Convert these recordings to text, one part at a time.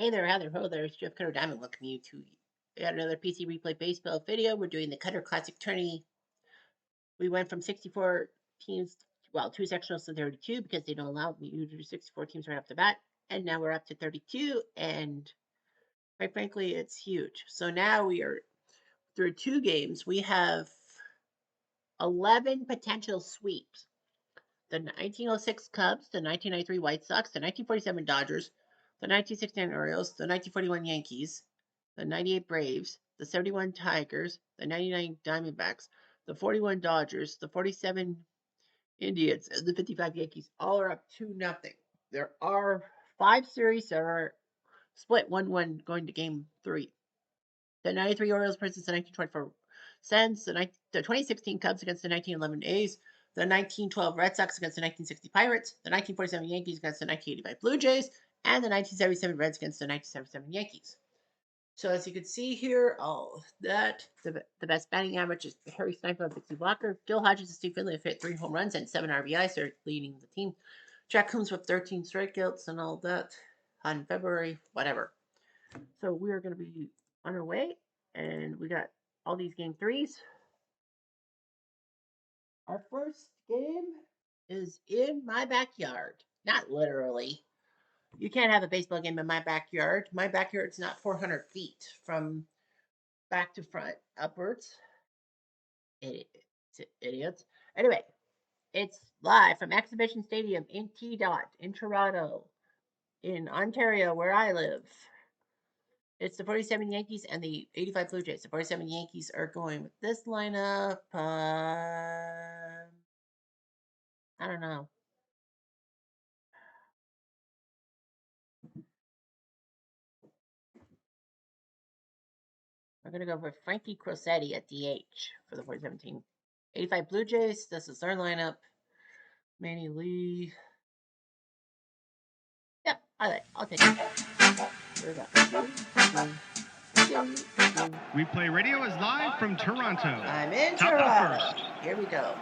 Hey there, Heather. Hello there. It's Jeff Cutter Diamond. Welcome you to yet another PC Replay Baseball video. We're doing the Cutter Classic Tourney. We went from 64 teams, well, 2 sectionals to 32 because they don't allow you to do 64 teams right off the bat. And now we're up to 32, and quite frankly, it's huge. So now we are through 2 games. We have 11 potential sweeps. The 1906 Cubs, the 1993 White Sox, the 1947 Dodgers, the 1969 Orioles, the 1941 Yankees, the 98 Braves, the 71 Tigers, the 99 Diamondbacks, the 41 Dodgers, the 47 Indians, and the 55 Yankees. All are up 2-0. There are 5 series that are split 1-1 going to game 3. The 93 Orioles versus the 1924 Sens, the 2016 Cubs against the 1911 A's, the 1912 Red Sox against the 1960 Pirates, the 1947 Yankees against the 1985 Blue Jays, and the 1977 Reds against the 1977 Yankees. So as you can see here, the best batting average is Harry Sniper and Dixie Walker. Gil Hodges and Steve Finley have hit 3 home runs and 7 RBIs. They're leading the team. Jack Coombs with 13 strikeouts and all that on February, whatever. So we are going to be on our way, and we got all these game 3s. Our first game is in my backyard. Not literally. You can't have a baseball game in my backyard. My backyard's not 400 feet from back to front upwards. Idiots. Anyway, it's live from Exhibition Stadium in T-Dot in Toronto, in Ontario, where I live. It's the 47 Yankees and the 85 Blue Jays. The 47 Yankees are going with this lineup. I don't know. We're going to go for Frankie Crosetti at DH for the 47 team. 85 Blue Jays. This is their lineup. Manny Lee. Yep, I'll take it. Replay Radio is live from Toronto. I'm in Top Toronto. First. Here we go.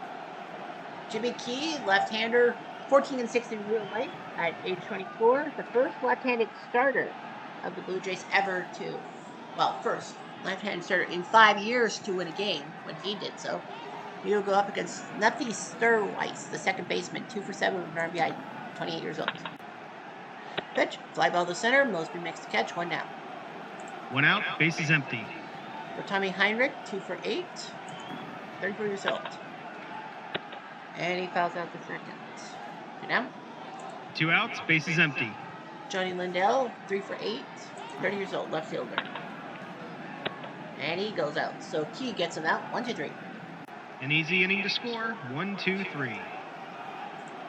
Jimmy Key, left-hander, 14-6 in real life at age 24. The first left-handed starter of the Blue Jays ever to, first left-handed starter in 5 years to win a game when he did so. He will go up against Lefty Sturweiss, the second baseman, 2 for 7 with an RBI, 28 years old. Pitch, fly ball to center, Mosby makes the catch, 1 down. 1 out, base is empty. For Tommy Heinrich, 2 for 8, 34 years old. And he fouls out the second. 2 down. 2 outs, base is empty. Johnny Lindell, 3 for 8, 30 years old, left fielder. And he goes out. So Key gets him out, 1-2-3. An easy inning to score, 1-2-3.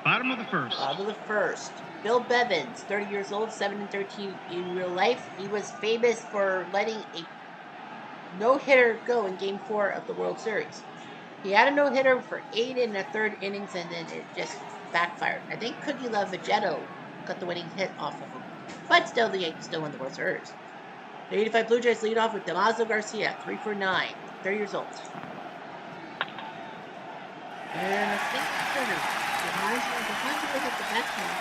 Bottom of the first. Bottom of the first. Bill Bevins, 30 years old, 7-13 in real life. He was famous for letting a no-hitter go in Game 4 of the World Series. He had a no-hitter for 8 1/3 innings, and then it just backfired. I think Cookie Love Vegetto got the winning hit off of him. But still, the Yankees still won the World Series. The 85 Blue Jays lead off with Damaso Garcia, 3 for 9, 30 years old. And I think Damaso was at the best one.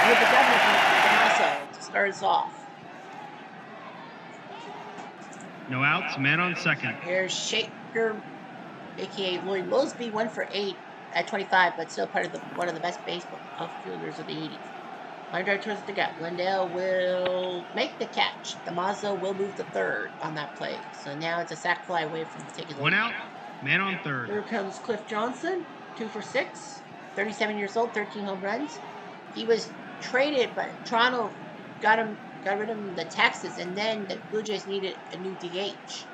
With the governor from Damaso to start us off. No outs, man on second. Here's Shaker, a.k.a. Lloyd Mosby, 1 for 8 at 25, but still part of one of the best baseball outfielders of the 80s. Line drive towards the gap. Lindell will make the catch. Damaso will move to third on that play. So now it's a sac fly away from taking the 1 out, man on third. Here comes Cliff Johnson, 2 for 6, 37 years old, 13 home runs. He was traded, but Toronto got rid of him to Texas, and then the Blue Jays needed a new DH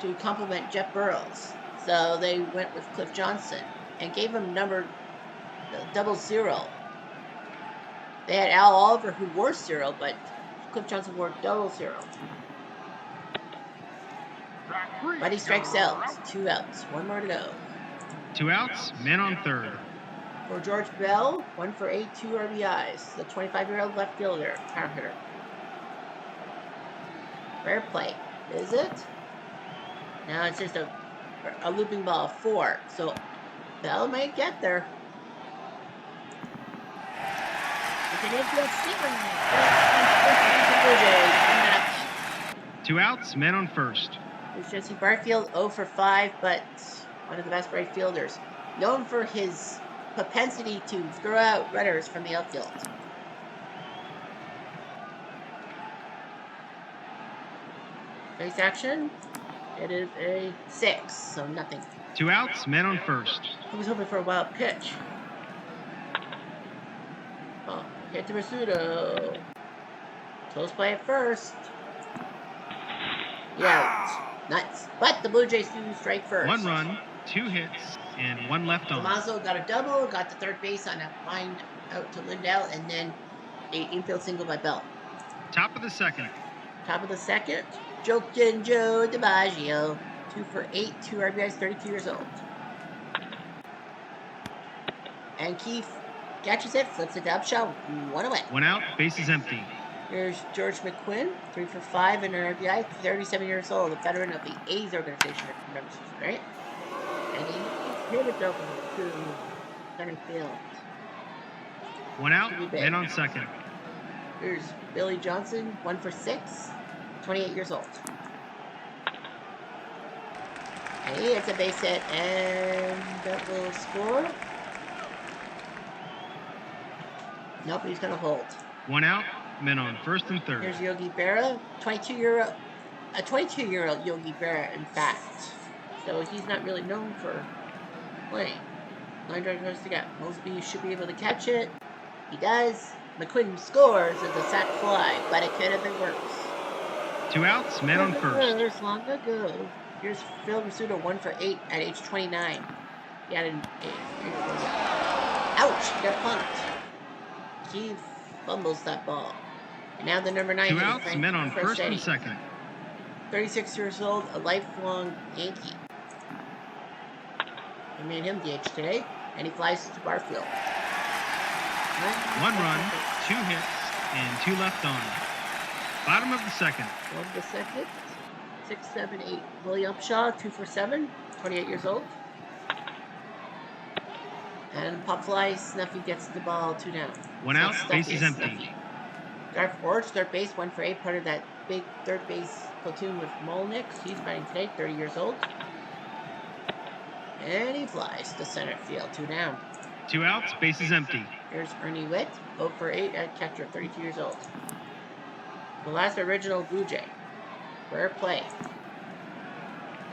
to complement Jeff Burrows. So they went with Cliff Johnson and gave him number 00. They had Al Oliver, who wore 0, but Cliff Johnson wore 00. But he strikes out. 2 outs. 1 more to go. 2 outs, man on third. For George Bell, 1 for 8, 2 RBIs. The 25-year-old left fielder, power hitter. Fair play. Is it? Now it's just a looping ball of 4. So Bell may get there. It's an infield single. Blue Jays. 2 outs, men on first. There's Jesse Barfield, 0 for 5, but one of the best right fielders. Known for his propensity to throw out runners from the outfield. Base action. It is a 6, so nothing. 2 outs, men on first. I was hoping for a wild pitch. Oh, hit to Rizzuto. Close play at first. Yeah, nuts. But the Blue Jays do strike first. 1 run, 2 hits, and 1 left on. Damaso got a double, got to third base on a line out to Lindell, and then a infield single by Bell. Top of the second. Top of the second, Jolton Joe DiMaggio, 2 for 8, 2 RBIs, 32 years old. And Keith catches it, flips it to Upshaw, 1 away. 1 out, bases empty. Here's George McQuinn, 3 for 5 in an RBI, 37 years old, a veteran of the A's organization, if you remember, right? And he hit it over to center field. 1 out, men on second. Here's Billy Johnson, 1 for 6, 28 years old. And he hits a base hit, and that will score. Nope, he's going to hold. 1 out, men on first and third. Here's Yogi Berra, 22-year-old Yogi Berra, in fact. So he's not really known for playing. Line drive goes to get. Mosby should be able to catch it. He does. McQuinn scores as a sac fly, but it could have been worse. 2 outs, men on first. Long ago. Here's Phil Rizzuto, 1 for 8 at age 29. He had an 8. Ouch! He got punked. He fumbles that ball. And now the number 9 2 outs, men on first and second. 36 years old, a lifelong Yankee. We made him DH today, and he flies to Barfield. 1 run, 2 hits, and 2 left on. Bottom of the second. Bottom of the second. 6, 7, 8. Willie Upshaw, 2 for 7, 28 years old. And pop fly, Snuffy gets the ball, 2 down. 1 out, base is empty. Snuffy. Garth Orch, third base, 1 for 8, part of that big third base platoon with Molnick. He's batting today, 30 years old. And he flies to center field, 2 down. 2 outs, base is empty. Here's Ernie Witt, 0 for 8 at catcher, 32 years old. The last original Blue Jay. Rare play.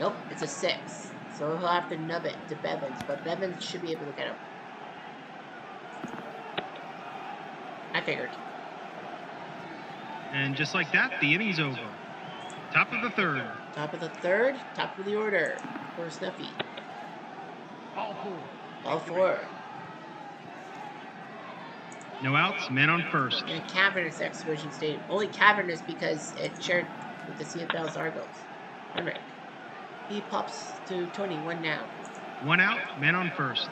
Nope, it's a 6. So he'll have to nub it to Bevins, but Bevins should be able to get him. I figured. And just like that, the inning's over. Top of the third. Top of the third, top of the order for Snuffy. All 4. No outs, men on first. In a cavernous exhibition stadium. Only cavernous because it shared with the CFL's Argos. Henrik. He pops to Tourney, 1 down. 1 out, men on first.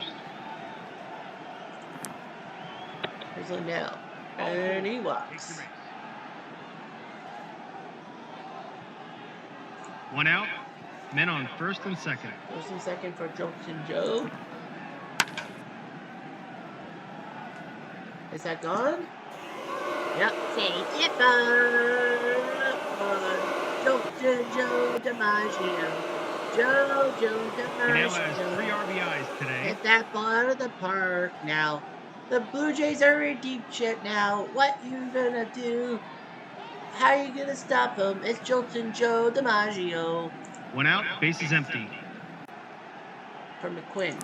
Here's Lindell. And he walks. 1 out, men on first and second. First and second for Jolton Joe. Is that gone? Yep. Take it on. Jolton Joe DiMaggio. Joe He now has 3 DiMaggio. RBIs today. Hit that ball out of the park now. The Blue Jays are in deep shit now. What you gonna do? How are you gonna stop him? It's Jolton Joe DiMaggio. 1 out, base is empty. For McQuinn.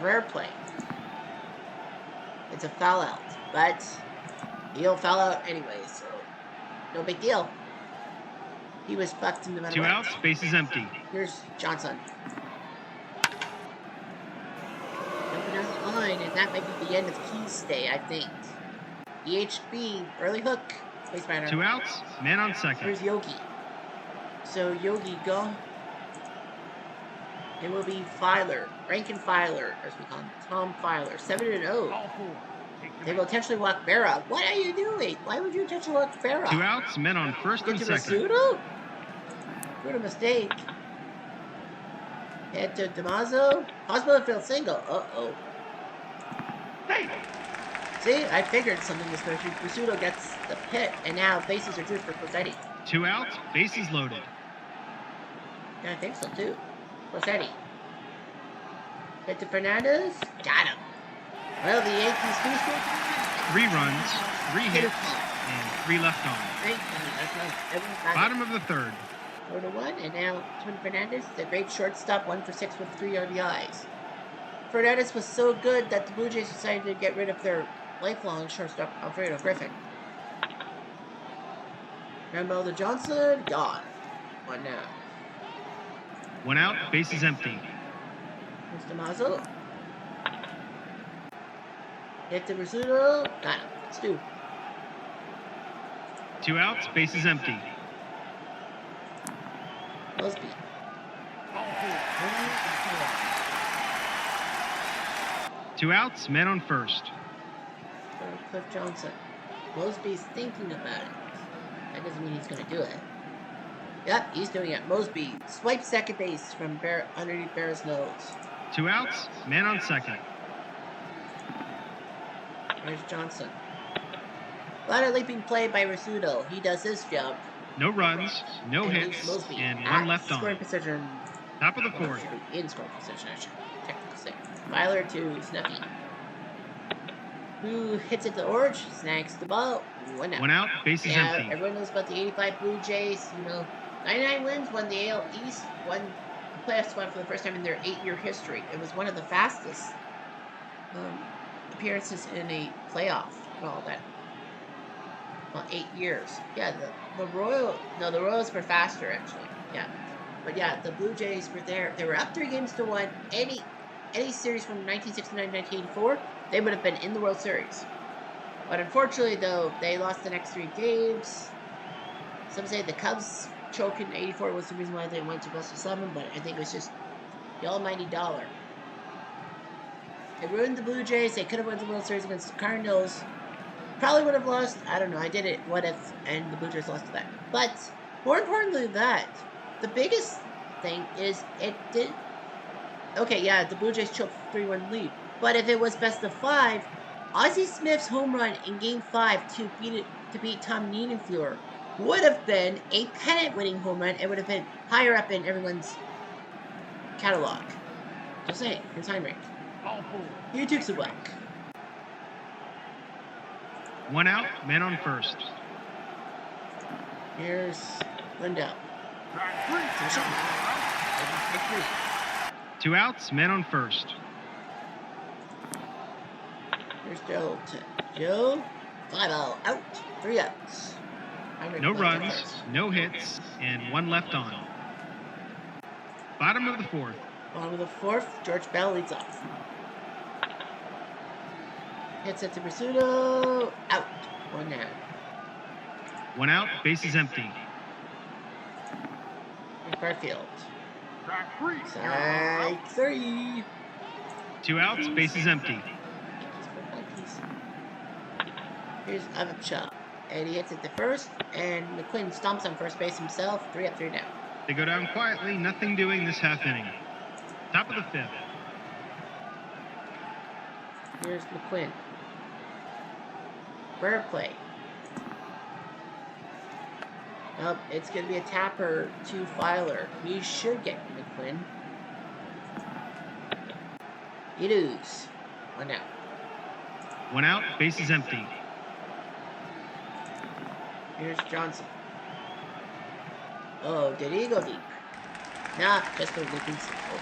Rare play. It's a foul out, but he'll foul out anyway, so no big deal. He was fucked in the middle. 2 outs, base is empty. Here's Johnson. Jumping out the line, and that might be the end of Key's stay, I think. EHB, early hook, base runner. 2 outs, man on second. Here's Yogi. So Yogi go. It will be Filer, Rankin Filer, as we call him, Tom Filer, 7-0. They will intentionally walk Berra. What are you doing? Why would you intentionally walk Berra? 2 outs, men on first and Get to second. Rizzuto? What a mistake. Head to Damaso. Hospital field single. Uh-oh. See, I figured something was going to. Rizzuto gets the hit, and now bases are due for Rossetti. 2 outs, bases loaded. Yeah, I think so too. Rossetti. Hit to Fernandez. Got him. Well, the Yankees do score 3 runs, 3 hits, and 3 left on. Bottom of the third. 4-1, and now Tony Fernandez, the great shortstop, 1 for 6 with 3 RBIs. Fernandez was so good that the Blue Jays decided to get rid of their lifelong shortstop, Alfredo Griffin. Rambo Johnson, gone. 1 now. 1 out, bases empty. Here's Damaso. Hit to Rizzuto. Got him. It's 2. 2 outs, bases empty. Mosby. 2 outs, men on first. Cliff Johnson. Mosby's thinking about it. That doesn't mean he's going to do it. Yep, he's doing it. Mosby swipes second base from underneath Bear's nose. 2 outs, man on second. There's Johnson. A lot of leaping play by Rizzuto. He does his jump. No runs, no hits, and 1 left on. Scoring position. Top of the fourth. In scoring position, I should technically say. Filer to Snuffy. Who hits it to Orange, snags the ball. 1 out. 1 out, bases empty. Everyone knows about the 85 Blue Jays. 99 wins, won the AL East, won a playoff spot for the first time in their 8-year history. It was one of the fastest appearances in a playoff and all that. Well, 8 years. Yeah, the Royals were faster actually. Yeah, but yeah, the Blue Jays were there. They were up 3-1. Any series from 1969 to 1984, they would have been in the World Series. But unfortunately, though, they lost the next 3 games. Some say the Cubs choking in 84 was the reason why they went to best of 7, but I think it was just the almighty dollar. It ruined the Blue Jays. They could have won the World Series against the Cardinals. Probably would have lost. I don't know. I did it. What if? And the Blue Jays lost to that. But more importantly than that, the biggest thing is it did. Okay, yeah, the Blue Jays choked 3-1 lead. But if it was best of 5, Ozzie Smith's home run in Game 5 to beat Tom Niederfluer would have been a pennant-winning home run. It would have been higher up in everyone's catalog. Just saying, here's Heinrich. He takes it back. 1 out, man on first. Here's Lindell. 2 outs, man on first. Here's Joe. Joe, 5-0 out, 3 outs. No runs, no hits, and 1 left on. Bottom of the fourth. Bottom of the fourth, George Bell leads off. Hits it to Rizzuto, out, 1 out. 1 out, bases empty. Here's Garfield. Strike 3. 2 outs, bases empty. Here's Avachar. And he hits it to first, and McQuinn stomps on first base himself. 3 up, 3 down. They go down quietly, nothing doing this half inning. Top of the fifth. Here's McQuinn. Bird play. Nope, it's going to be a tapper to Filer. We should get McQuinn. You lose. 1 out. 1 out, bases empty. Here's Johnson. Oh, did he go deep? Nah, just go looking simple.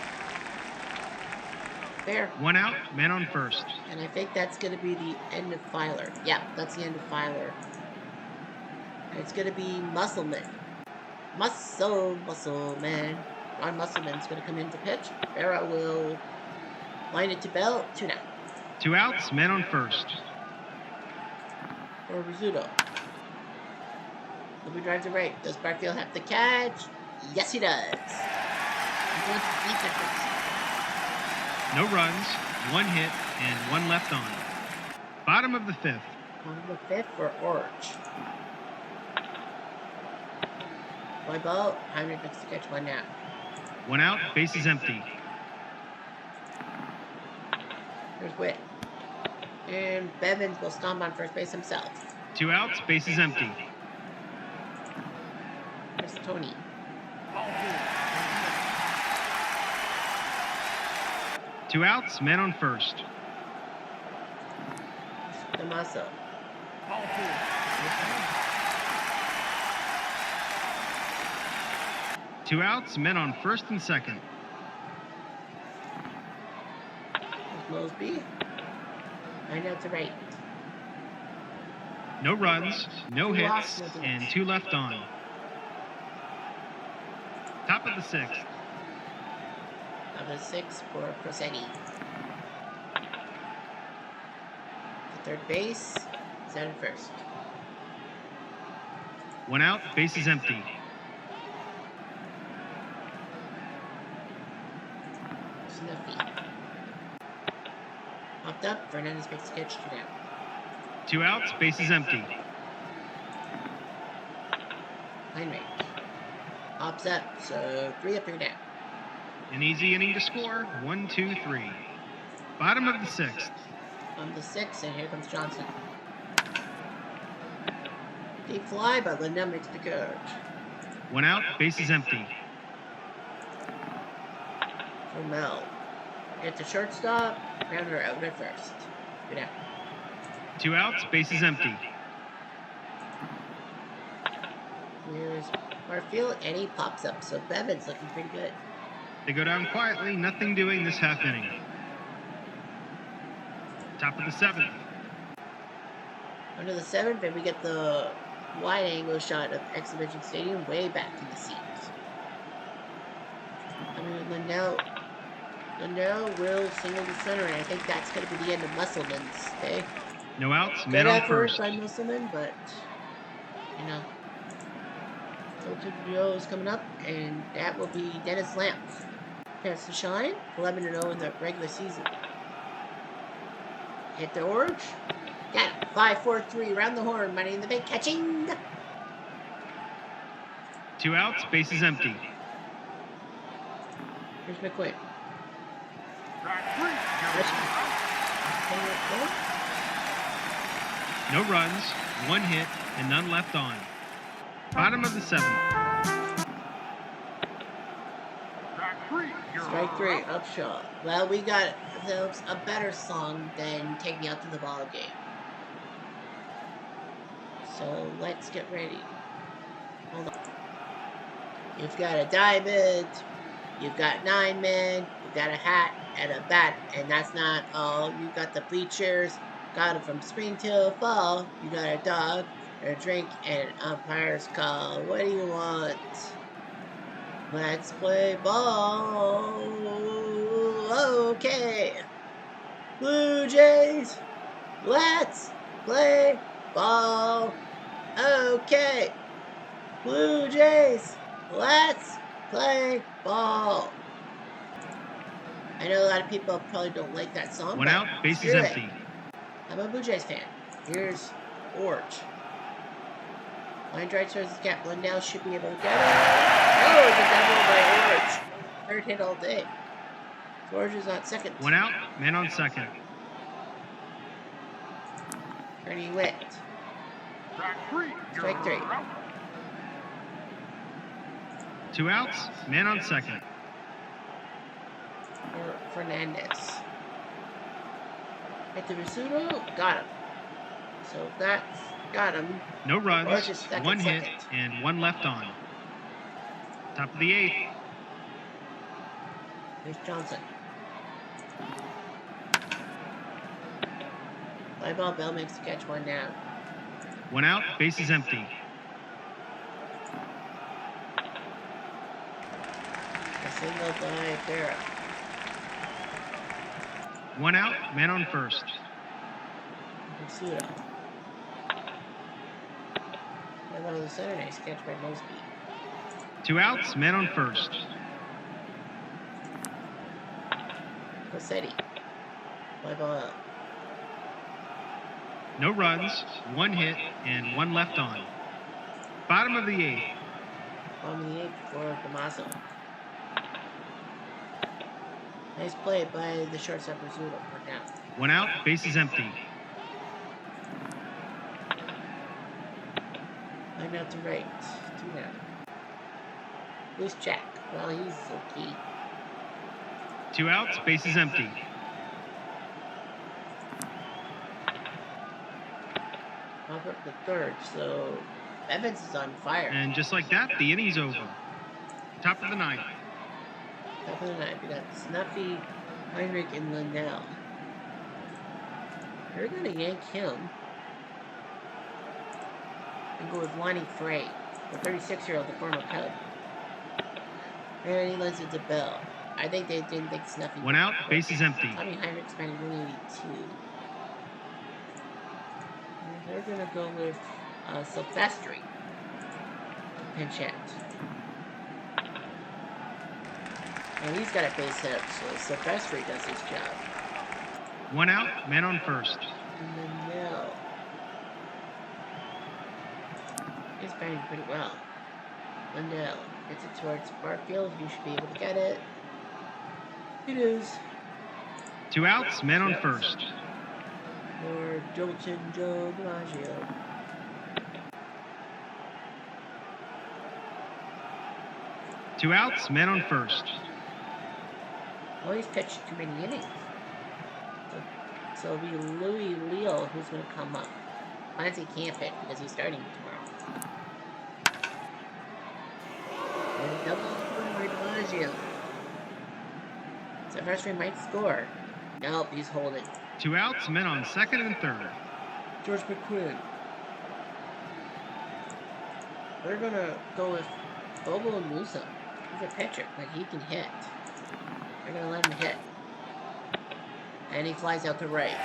Fair. 1 out, man on first. And I think that's going to be the end of Filer. Yeah, that's the end of Filer. And it's going to be Musselman. Musselman. Ron Musselman's going to come in to pitch. Vera will line it to Bell. 2 now. 2 outs, man on first. For Rizzuto. Nobody drives it right. Does Barfield have the catch? Yes, he does. He wants to beat the No runs, 1 hit, and 1 left on. Bottom of the fifth. On the fifth for Orange. Fly ball. Heinrich makes the catch. 1 now. 1 out, bases empty. Here's Witt. And Bevins will stomp on first base himself. 2 outs, bases empty. Here's Tourney. 2 outs, men on first. Damaso. 2 outs, men on first and second. Here's Mosby. 9 outs to right. No runs, no 2 hits, walks, no and doubles. 2 left on. Top of the 6th. Of a 6 for Crosetti. To third base. He's out at first. 1 out, bases empty. Snuffy. Popped up. Fernandez makes the catch. 2 down. 2 outs, bases empty. Heinrich. Pops up. So 3 up, 3 down. An easy inning to score. 1, 2, 3. Bottom of the 6th. On the 6th, and here comes Johnson. Deep fly, but Lindell makes the catch. 1 out, bases empty. For Mel. Gets a shortstop. Grounder out at first. 2 down. 2 outs, bases empty. Here's Barfield, and he pops up. So Bevin's looking pretty good. They go down quietly, nothing doing this half inning. Top of the 7th. Under the 7th, and we get the wide angle shot of Exhibition Stadium way back in the seats. I mean, Lindell will single to center, and I think that's going to be the end of Musselman's day. No outs, Good men on effort first. by Musselman, but, you know, Tilted Joe is coming up, and that will be Dennis Lamp. Chance to shine, 11-0 in the regular season. Hit the orange. Got it. 5-4-3, round the horn, money in the bank, catching. 2 outs, bases empty. Here's McQuinn. No runs, 1 hit, and none left on. Bottom of the 7th. Strike 3, Upshaw. Well, we got ourselves a better song than Take Me Out to the Ball Game. So let's get ready. Hold on. You've got a diamond, you've got 9 men, you've got a hat and a bat, and that's not all. You got the bleachers, got it from spring till fall. You got a dog, a drink, and an umpire's call. What do you want? Let's play ball. Okay. Blue Jays, let's play ball. Okay. Blue Jays, let's play ball. I know a lot of people probably don't like that song. 1 out, bases empty. I'm a Blue Jays fan. Here's Orange. Line drive towards the gap. Lindell should be able to get it. Oh, it's a double by Orange. Third hit all day. So Orange is on second. 1 out, man on second. Tourney wet. Strike 3. 2 outs, man on second. For Fernandez. Hit the Rizzuto. Got him. So that's got him. No runs, Orange is second, 1 hit, second. and 1 left on. Top of the 8th. Here's Johnson. Fly ball, Bell makes the catch, 1 down. 1 out, bases empty. A single by Barra. 1 out, man on first. Rizzuto. Fly ball to the center, nice catch by Mosby. 2 outs, man on first. Crosetti. Fly ball out. No runs, 1 hit, and 1 left on. Bottom of the 8th. Bottom of the 8th for Damaso. Nice play by the shortstop Rizzuto. 1 down. 1 out, bases empty. Line out to right. 2 down. Loose check. Well, he's okay. 2 outs, base is empty. Pop up the third, so Evans is on fire. And just like that, the inning's over. Top of the ninth. Top of the ninth, we got Snuffy, Heinrich, and Lindell. They're going to yank him and go with Lonnie Frey, the 36-year-old, the former Cub. And he lends it to Bell. I think they didn't think Snuffy. 1 out, base is empty. Tommy Heinrich's batting 182. And they're going to go with Silvestri to pinch hit. And he's got a base hit, so Silvestri does his job. 1 out, man on first. And Lindell. He's batting pretty well. Lindell gets it towards Barfield. He should be able to get it. It is. 2 outs, man on first. For Jolton Joe DiMaggio. Two outs, man on first. Well, he's pitched too many innings. So it'll be Louis Leal who's going to come up. Clancy can't pitch because he's starting tomorrow. And double for DiMaggio. Silvestri might score. Nope, he's holding. 2 outs, men on second and third. George McQuinn. They're going to go with Bobo Newsom. He's a pitcher, but he can hit. They're going to let him hit. And he flies out to right.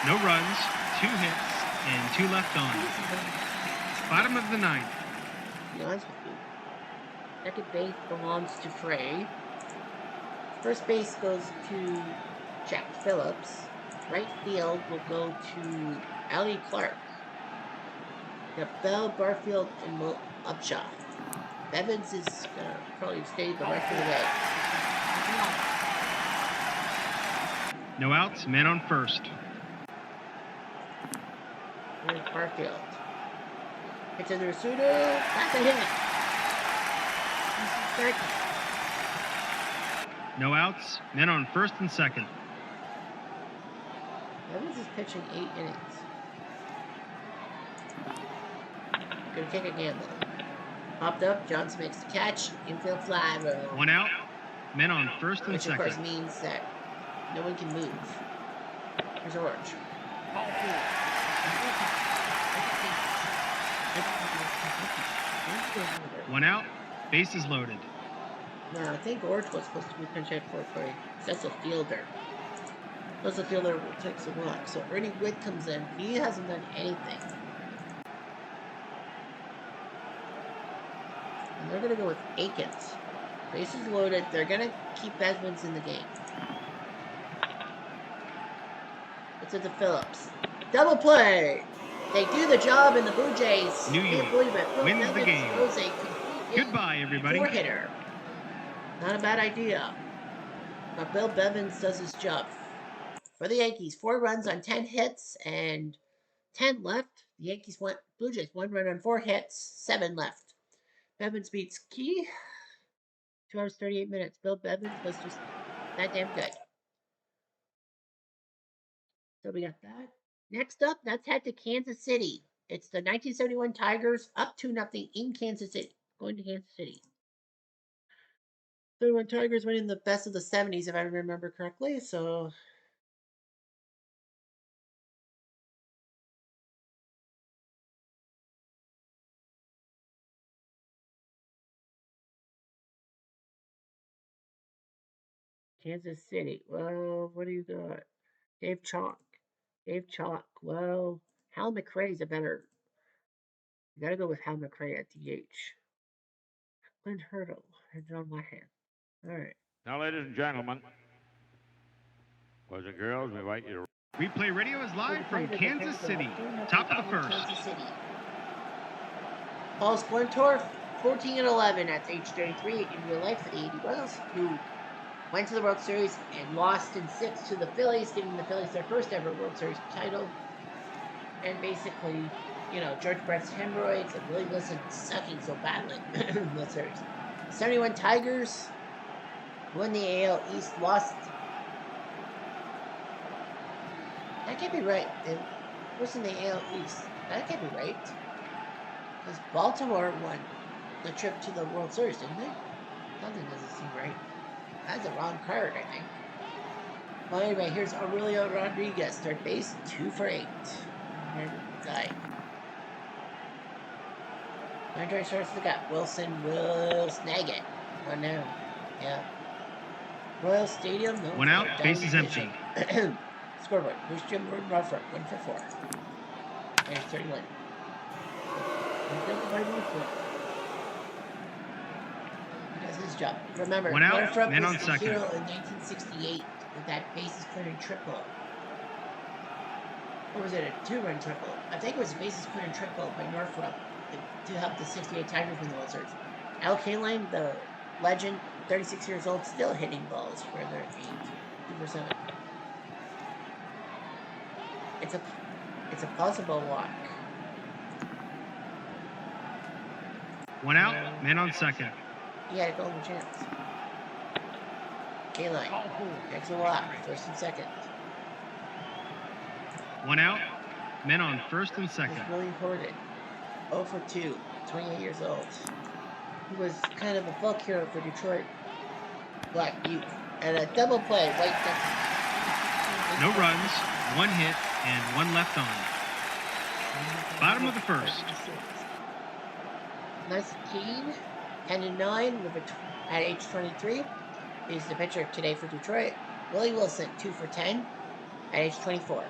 No runs, 2 hits, and 2 left on. Bottom of the ninth. To be honest with you, second base belongs to Frey. First base goes to Jack Phillips. Right field will go to Allie Clark. Got Bell, Barfield, and Upshaw. Evans is gonna probably stay the rest of the way. No outs, man on first. Here's Barfield. Pitch to Rasudo. That's a hit. Second. No outs, men on first and second. Evans is pitching 8 innings. Gonna take a gamble. Popped up, Johnson makes the catch, infield fly roll. 1 out, men on first and Which second. of course means that no one can move. Here's Orange. One out, base is loaded. No, I think Orange was supposed to be pinch hit for Frey. That's a fielder. That's a fielder who takes a walk. So Ernie Witt comes in. He hasn't done anything. And they're going to go with Akins. Bases loaded. They're going to keep Edmonds in the game. It's at the Phillips. Double play! They do the job in the Blue Jays. New York wins the game. Goodbye, everybody. 4-hitter. Not a bad idea. But Bill Bevins does his job. For the Yankees, 4 runs on 10 hits and 10 left. The Yankees went Blue Jays 1 run on 4 hits, 7 left. Bevins beats Key. 2 hours 38 minutes. Bill Bevins was just that damn good. So we got that. Next up, let's head to Kansas City. It's the 1971 Tigers up 2-0 in Kansas City. Going to Kansas City. 71 Tigers winning the best of the 70s, if I remember correctly. So Kansas City. Well, what do you got? Dave Chalk. Well, Hal McRae's a better. You gotta go with Hal McRae at DH. Clint Hurdle and John Wahan. All right. Now, ladies and gentlemen, boys and girls, we invite you to. Replay Radio is live from Kansas City. Top of the first. Kansas City. Paul Splintorf, 14-11 at age 33 in real life for the 80 Royals, who went to the World Series and lost in 6 to the Phillies, giving the Phillies their first ever World Series title. And basically you know, George Brett's hemorrhoids and Willie Wilson sucking so badly in the series. 71 Tigers won the AL East, lost. That can't be right. They was in the AL East. That can't be right. Because Baltimore won the trip to the World Series, didn't they? Something doesn't seem right. That's a wrong card, I think. Well, anyway, here's Aurelio Rodriguez, third base, 2 for 8. Guy. Andre starts the gut. Wilson will snag it. 1 down. Yeah. Royal Stadium, no. 1 out, bases empty. Scoreboard. Here's Jim Ruffer, 1 for 4. There's 31. He does his job. Remember, 1 out, Northrop man was on the second. hero in 1968 with that bases clearing triple. Or was it a 2-run triple? I think it was a bases clearing triple by Northrop to help the 68 Tigers win the World Series. Al Kaline, the legend, 36 years old, still hitting balls for their 8. 2 for 7. It's a possible walk. 1 out, man on second. He had a golden chance. Kaline takes a walk, first and second. 1 out, men on first and second. It's Willie Horton, 0 for 2, 28 years old. He was kind of a folk hero for Detroit Black youth. And a double play, White Duck. No runs, 1 hit, and 1 left on. Bottom of the first. Nice team, 10-9 at age 23. He's the pitcher today for Detroit. Willie Wilson, 2 for 10 at age 24.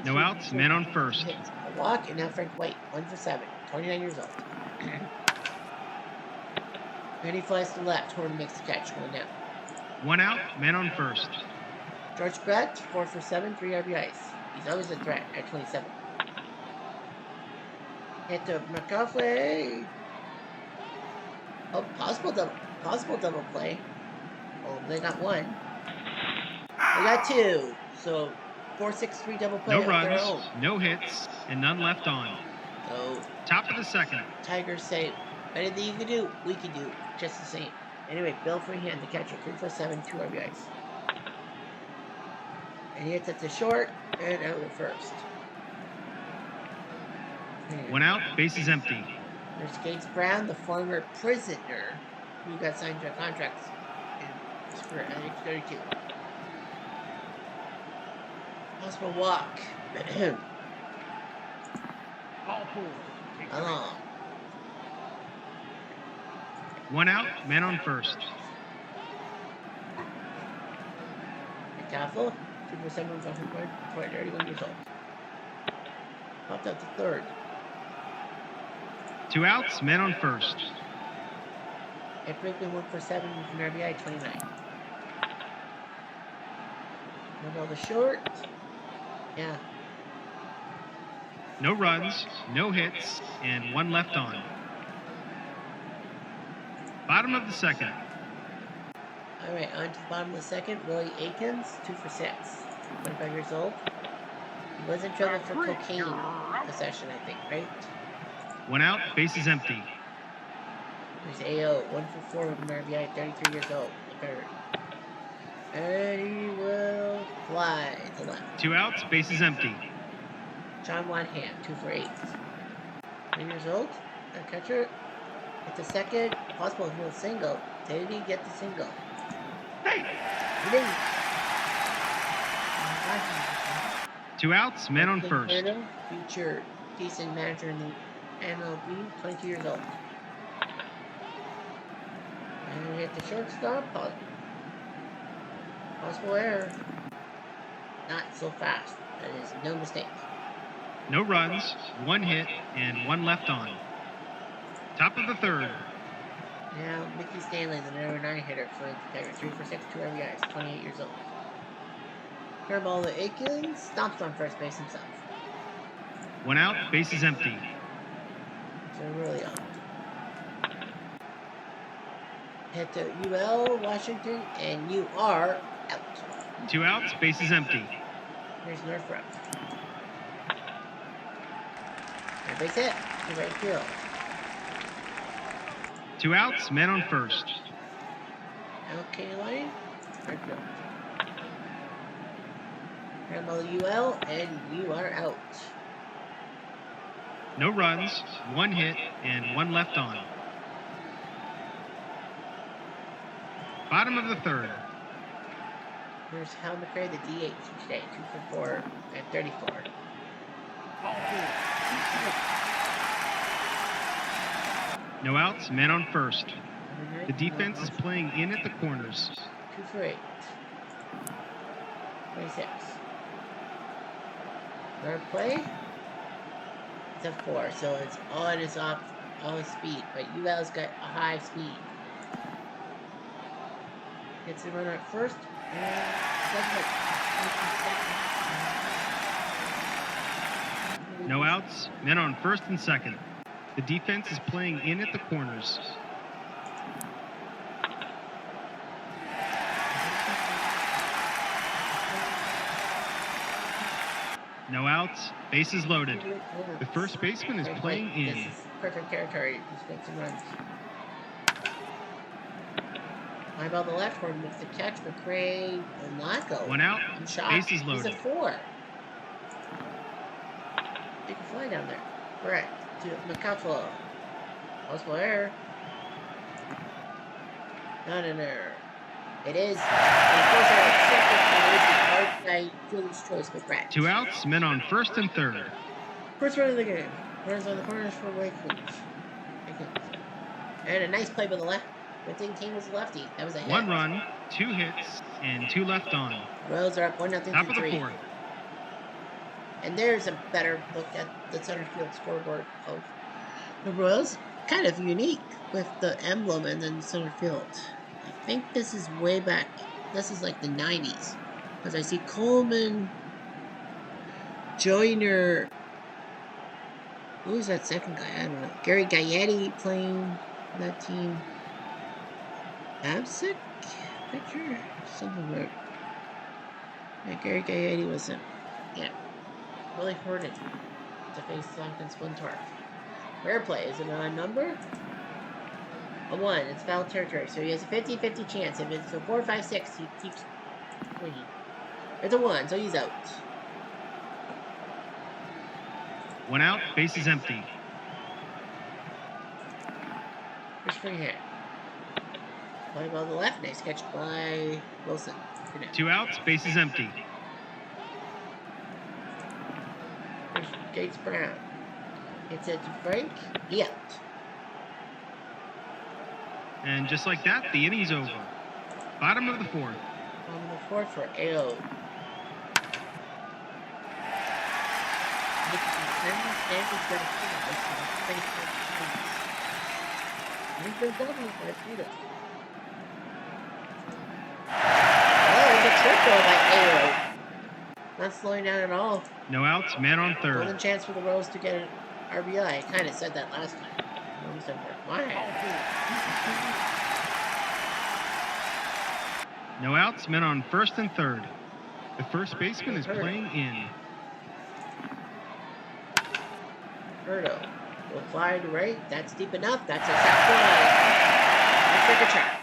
No outs, men on first. A walk, and now Frank White, 1 for 7, 29 years old. And he flies to left. Horton makes the catch, 1 down. 1 out, men on first. George Brett, 4 for 7, 3 RBIs. He's always a threat at 27. Hit to McCaffrey. Oh, possible double play. Oh, they got 1. They got 2. So 4-6-3 double play. No of their runs, own. no hits, and none left on. So Top of the second. Tigers say, better than you can do, we can do just the same. Anyway, Bill Freehand, the catcher, 3 for 7, 2 RBIs. And he hits it to short and out of first. 1 out, bases empty. There's Gates Brown, the former prisoner who got signed to a contract for age 32. Possible walk. Along. 1 out, man on first. McCaffrey, 2 for 7, 31 years old. Popped out to third. 2 outs, men on first. Ed Brinkman, 1 for 7 with an RBI, 29. No the short. Yeah. No runs, no hits, and 1 left on. Bottom of the second. All right, on to the bottom of the second. Roy Akins, 2 for 6, 25 years old. He was in trouble for cocaine possession, I think, right? 1 out, bases empty. There's AO, 1 for 4 with an RBI, 33 years old, the third. And he will fly to left. 2 outs, bases empty. John Wanham, 2 for 8. 3 years old, a catcher. At the second, possible for a single. Did he get the single? He didn't. 2 outs, men on first. Future decent manager in the MLB, 22 years old. And hit the shortstop. Possible error. Not so fast. That is no mistake. No runs, 1 hit, and 1 left on. Top of the third. Now, Mickey Stanley, the number 9 hitter for the Tigers, 3 for 6, 2 RBIs, 28 years old. Curveball to Akins, stomps on first base himself. 1 out, bases empty. So really on. Hit to UL, Washington, and you are out. 2 outs, bases empty. Here's Northrop. Base hit. To right field. 2 outs, men on first. Okay, line. Right field. Handball UL, and you are out. No runs, 1 hit, and 1 left on. Bottom of the third. Here's Hal McRae, the DH today. 2 for 4 at 34. No outs, men on first. The defense is playing in at the corners. 2 for 8. 26. Guard play. It's a 4, so it's on and off all his speed. But UL's got a high speed. Gets the runner at first. And no outs, men on first and second. The defense is playing in at the corners. No outs, bases loaded. The first baseman is playing in. This is perfect territory. Just make some runs. High ball to left, Horton makes the catch. McRae will not go. 1 out, bases loaded. He's a 4. Big fly down there. Correct. To McCuffle. Possible error. Not an error. It is. And of course, I accept it. It is the fielder's choice, McRae. 2 outs, men on first and third. First run of the game. Runs on the corners for Wakens. And a nice play by the left. Good thing King was a lefty. That was a hit. 1 run, 2 hits, and 2 left on. Royals are up 1-0 Top to of 3. the fourth. And there's a better look at the center field scoreboard of the Royals. Kind of unique with the emblem and then center field. I think this is way back. This is like the 90s. Because I see Coleman, Joyner. Who's that second guy? I don't know. Gary Gaetti playing that team. Absic picture? Something weird. Yeah, Gary Gaetti was him. Yeah. Willie Horton to face Tompkins Splintar. Fair play. Is it a number? A 1. It's foul territory. So he has a 50-50 chance. If it's a 4, 5, 6, he keeps winning. It's a 1, so he's out. 1 out, bases empty. Here's free hit. Play ball to the left. Nice catch by Wilson. 2 outs, bases empty. Here's Gates Brown. It's it to Frank. He out. And just like that, the inning's over. Bottom of the fourth. Bottom of the fourth for AO. It's a triple by AO. Not slowing down at all. No outs, man on third. Golden chance for the Royals to get an RBI. I kind of said that last time. Why? No outs, men on first and third. The first baseman is playing in. Hurdo will fly to right. That's deep enough. That's a sack fly. Let's take a check.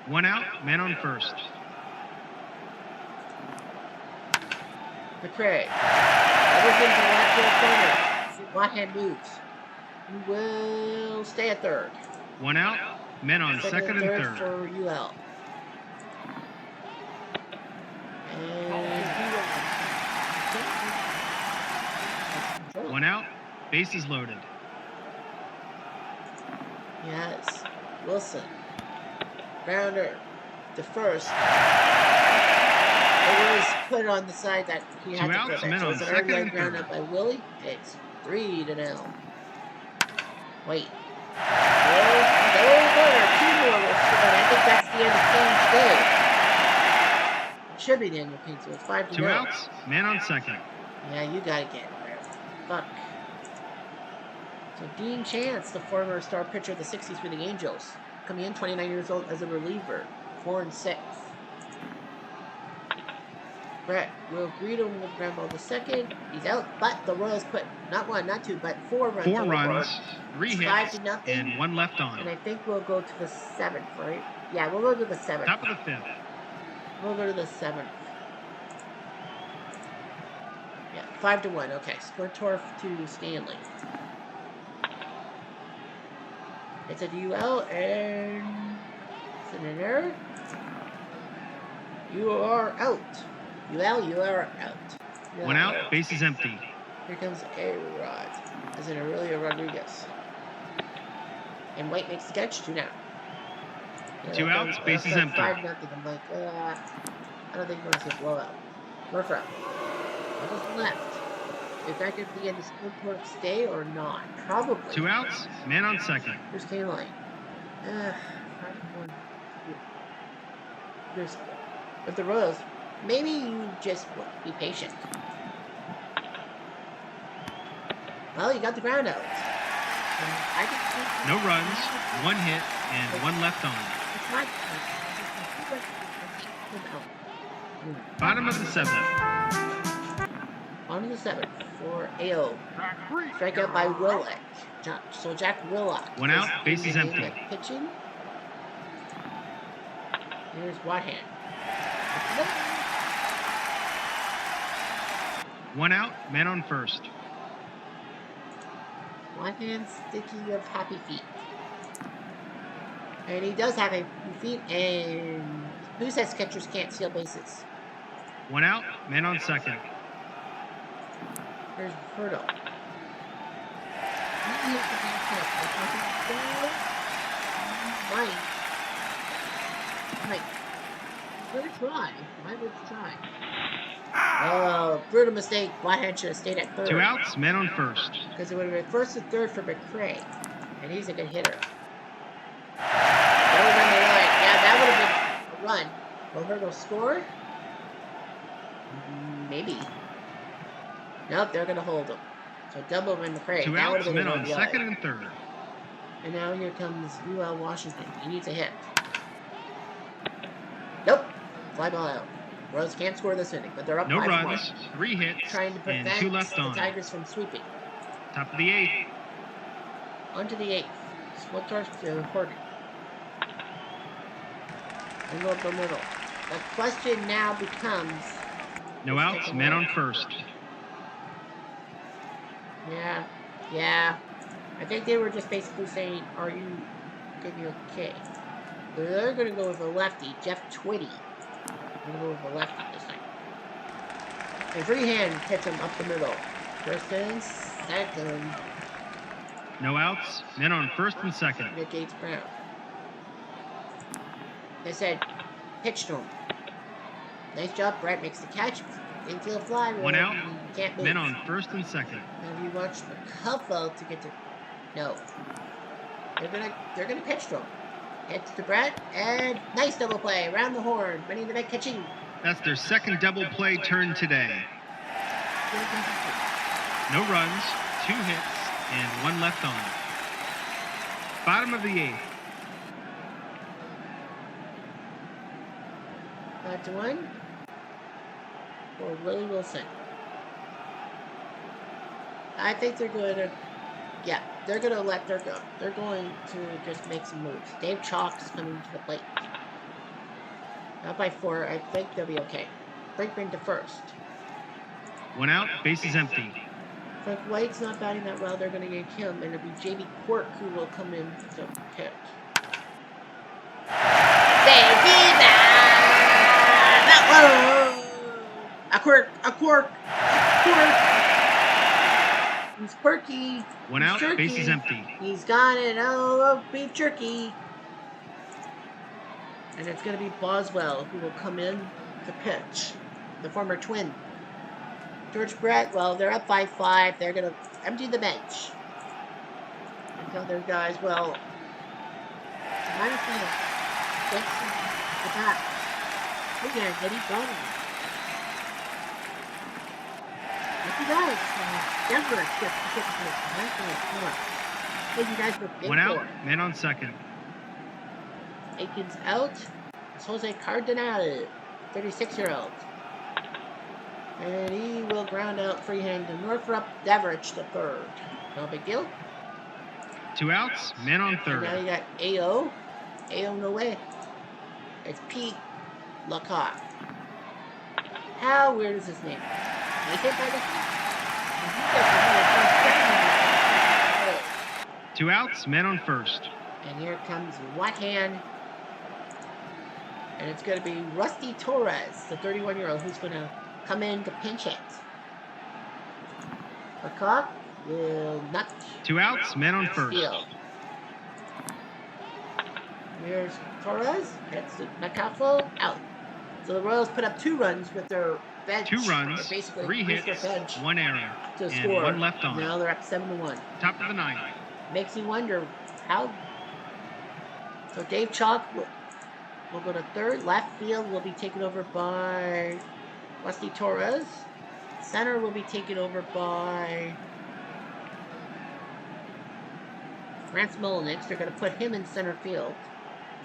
1 out, man on first. McRae. Everything's in the left field corner. Whitehead moves. He will stay at third. 1 out, men on second and third. For UL. And 1 out, bases loaded. Yes. Wilson. Grounder. The first. It was put on the side that he had 2 to outs, put it. men So on it's an second RBI and ground third. up by Willie. It's 3-0. Wait. No runner. 2 more will score. I think that's the end of Kane's day. It should be the end of Kane's day. It's 5-0. 2 outs, man on second. Yeah, you gotta get it, bro. Fuck. So Dean Chance, the former star pitcher of the 60s for the Angels, coming in 29 years old as a reliever, 4-6. Brett will greet him with ground ball the second. He's out, but the Royals put not 1, not 2, but 4 runs. 4 on the board. runs, 3 It's hits, 5-0, and 1 left on. And I think we'll go to the 7th, right? Yeah, we'll go to the 7th. Top of the 5th. We'll go to the 7th. Yeah, 5-1. Okay, score Torf to Stanley. It's a UL and it's an error. You are out. UL, you are out. 1 out, base is empty. Here comes A-Rod. As in Aurelio Rodriguez. And White makes the catch, 2 now. 2 outs, base is empty. 5-0. I'm like, I don't think we're going to see a blowout. Murphy. What was left? Is that going to be in the split port stay or not? Probably. 2 outs, man on second. Here's K-Line. With the Royals, maybe you just be patient. Well, you got the ground out. No runs, 1 hit, and 1 left on. It's not. Bottom of the 7th. On to the 7th for AO. Strikeout by Willock. So Jack Willock. 1 out, base is empty. Pitching. Here's Wathand. 1 out, man on first. Wathand sticky of happy feet. And he does have happy feet, and who says catchers can't steal bases? 1 out, man on second. Here's Hurdle. Mike. Let it try. Why would you try? Oh, brutal mistake. Wathand should have stayed at third. 2 outs, man on first. Because it would have been first and third for McCray. And he's a good hitter. That would have been the line. Yeah, that would have been a run. Will Hurdle score? Maybe. Nope, they're going to hold him. So double run McCray. 2 outs, man on second and third. And now here comes UL Washington. He needs a hit. Nope. Fly ball out. Royals can't score this inning, but they're up 5-1. No runs, 3 hits, Trying to and prevent 2 left the on. Tigers from sweeping. Top of the 8th. On to the 8th. Split towards to Horton. And go up the middle. The question now becomes... No outs, man on first. Yeah. I think they were just basically saying, are you going to be okay? They're going to go with a lefty, Jeff Twitty. They're going to go with a lefty this time. And Freehand hits him up the middle. First and second. No outs, men on first and second. Nick Gates Brown. They said, pitch to him. Nice job, Brett makes the catch. Infield fly. 1 out, can't move. men on first and second. Now you watch the couple to get to... No. They're gonna pitch to him. Hits to Brett, and nice double play around the horn. Running the back catching. That's their second double play turn today. No runs, 2 hits, and 1 left on. Bottom of the 8th. 5-1 for Willie Wilson. I think they're going to, they're going to let their go. They're going to just make some moves. Dave Chalk's coming to the plate. Not by 4. I think they'll be okay. Brinkman to first. 1 out, base is empty. Frank White's not batting that well. They're going to yank him, and it'll be J.B. Quirk who will come in to pitch. A quirk. He's quirky. 1 out, jerky. base is empty. He's got it. Oh, beef jerky. And it's going to be Boswell who will come in to pitch. The former Twin. George Brett, well, they're up 5-5. They're going to empty the bench. And tell their guys, well, minus the back. We're going to get it going. Thank you guys. Denver gets the Thank you guys for being 1 out, man on second. Aikens out. It's Jose Cardinal, 36-year-old. And he will ground out freehand to Northrop. Deverich the third. No big deal. 2 outs, men on And third. now you got AO. AO, no way. It's Pete Lacock. How weird is his name? He's hit by the 2 outs, men on first. And here comes White Hand. And it's going to be Rusty Torres, the 31-year-old, who's going to come in to pinch hit. Lacock will not 2 outs, men on first. steal. Here's Torres. Hits McCaffrey out. So the Royals put up 2 runs with their bench. 2 runs, basically 3 hits, their bench 1 error, to and score. 1 left on. Now they're up 7-1. Top of the 9th. Makes you wonder how. So Dave Chalk will go to third. Left field will be taken over by Rusty Torres. Center will be taken over by Rance Molinix. They're going to put him in center field.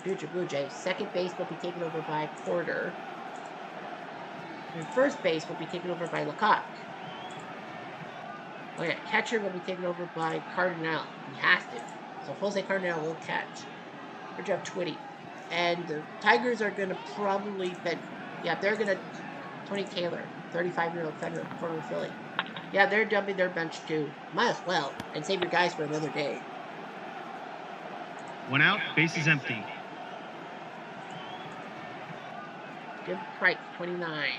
Future Blue Jays. Second base will be taken over by Porter. And first base will be taken over by Lecoq. Oh yeah, catcher will be taken over by Cardinal. He has to. So Jose Cardinal will catch. For Jeff Twitty. And the Tigers are going to probably bet. Yeah, they're going to. Tony Taylor, 35-year-old former Philly. Yeah, they're dumping their bench too. Might as well. And save your guys for another day. 1 out, bases empty. Jim Price, 29.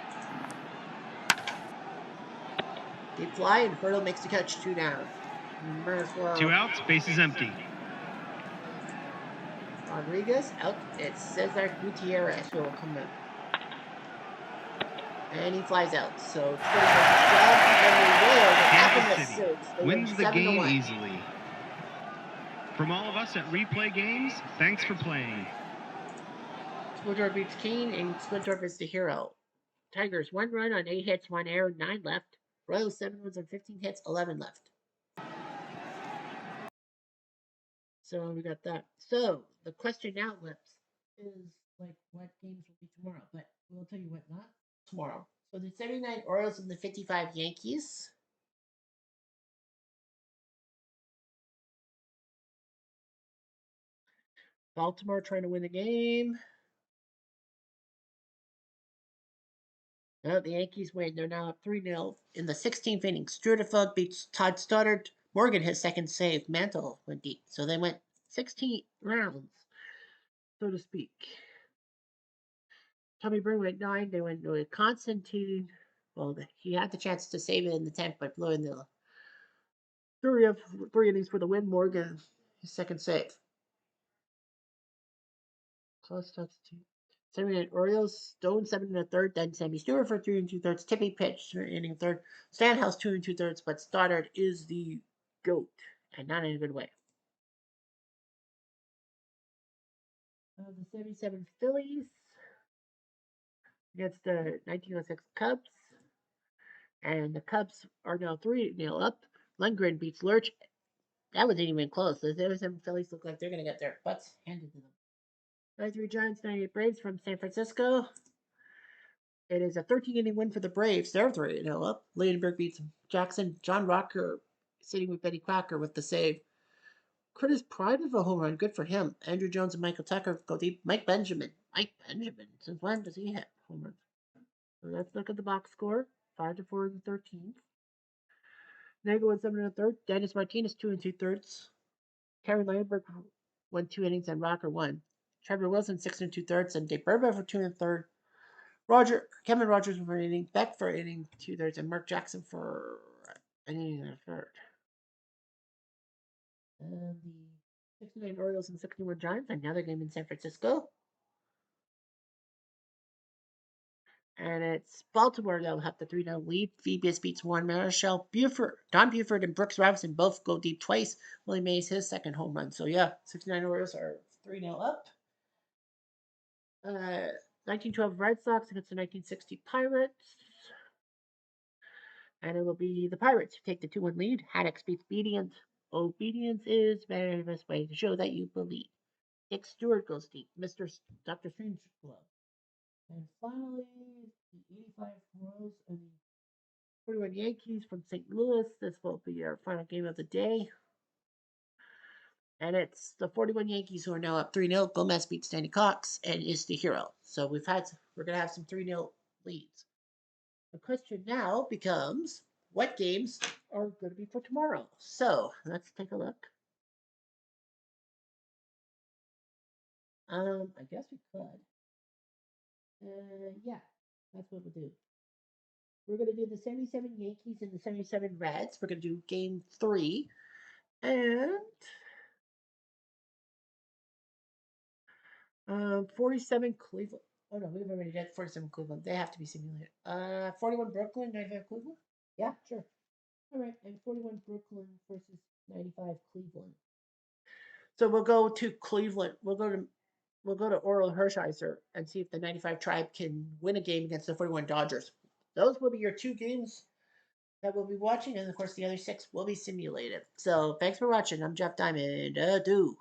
Deep fly, and Hurdle makes the catch, 2 down. Might as well. 2 outs, bases empty. Rodriguez out. It's Cesar Gutierrez who will come in. And he flies out. So 20 Kansas City wins the game easily. From all of us at Replay Games, thanks for playing. Splinter beats Keene, and Splinter is the hero. Tigers 1 run on 8 hits, 1 error, 9 left. Royals 7 runs on 15 hits, 11 left. So we got that. So the question now, Lips, is like what games will be tomorrow, but we'll tell you what not tomorrow. So the 79 Orioles and the 55 Yankees. Baltimore trying to win the game. No, the Yankees win. They're now up 3-0 in the 16th inning. Struderfeld beats Todd Stoddard. Morgan his second save. Mantle went deep. So they went 16 rounds, so to speak. Tommy Byrne went 9. They went with Constantine. Well, he had the chance to save it in the 10th, but blew in the 3 innings for the win. Morgan his second save. Close substitute. 7 Orioles, Stone 7 1/3, then Sammy Stewart for 3 2/3. Tippy pitched for inning third. Stanhouse 2 2/3, but Stoddard is the GOAT, and not in a good way. The 77 Phillies against the 1906 Cubs. And the Cubs are now 3-0 up. Lundgren beats Lurch. That wasn't even close. The 77 Phillies look like they're going to get their butts handed to them. 93 Giants, 98 Braves from San Francisco. It is a 13-inning win for the Braves. They're 3-0 up. Leonberg beats Jackson. John Rocker sitting with Betty Crocker with the save. Curtis Pride with a home run. Good for him. Andrew Jones and Michael Tucker go deep. Mike Benjamin. Since when does he hit home runs? So let's look at the box score. 5-4 in the 13th. Nagel went 7 1/3. Dennis Martinez 2 2/3. Karen Lambert won 2 innings and Rocker 1. Trevor Wilson 6 2/3 and Dave Burba for 2 1/3. Kevin Rogers for an inning, Beck for an inning 2/3, and Mark Jackson for an inning and a third. And the 69 Orioles and 61 Giants, another game in San Francisco. And it's Baltimore that'll have the 3-0 lead. Phoebus beats Juan Marichal. Don Buford and Brooks Robinson both go deep twice. Willie Mays his second home run. So yeah, 69 Orioles are 3-0 up. 1912 Red Sox against the 1960 Pirates. And it will be the Pirates who take the 2-1 lead. Haddix beats Obedience. Obedience is the very best way to show that you believe. Dick Stewart goes deep. Dr. Strange glove. And finally, the 85 Royals and the 41 Yankees from St. Louis. This will be our final game of the day. And it's the 41 Yankees who are now up 3-0. Gomez beats Danny Cox and is the hero. So we're gonna have some 3-0 leads. The question now becomes what games are going to be for tomorrow? So let's take a look. I guess we could. Yeah, that's what we'll do. We're going to do the 77 Yankees and the 77 Reds. We're going to do game 3. And 47 Cleveland. Oh no, we've already done 47 Cleveland. They have to be simulated. 41 Brooklyn, 95 Cleveland. Yeah, sure. All right, and 41 Brooklyn versus 95 Cleveland. So we'll go to Cleveland. We'll go to Oral Hershiser and see if the 95 Tribe can win a game against the 41 Dodgers. Those will be your 2 games that we'll be watching, and of course the other 6 will be simulated. So thanks for watching. I'm Jeff Diamond. Adieu.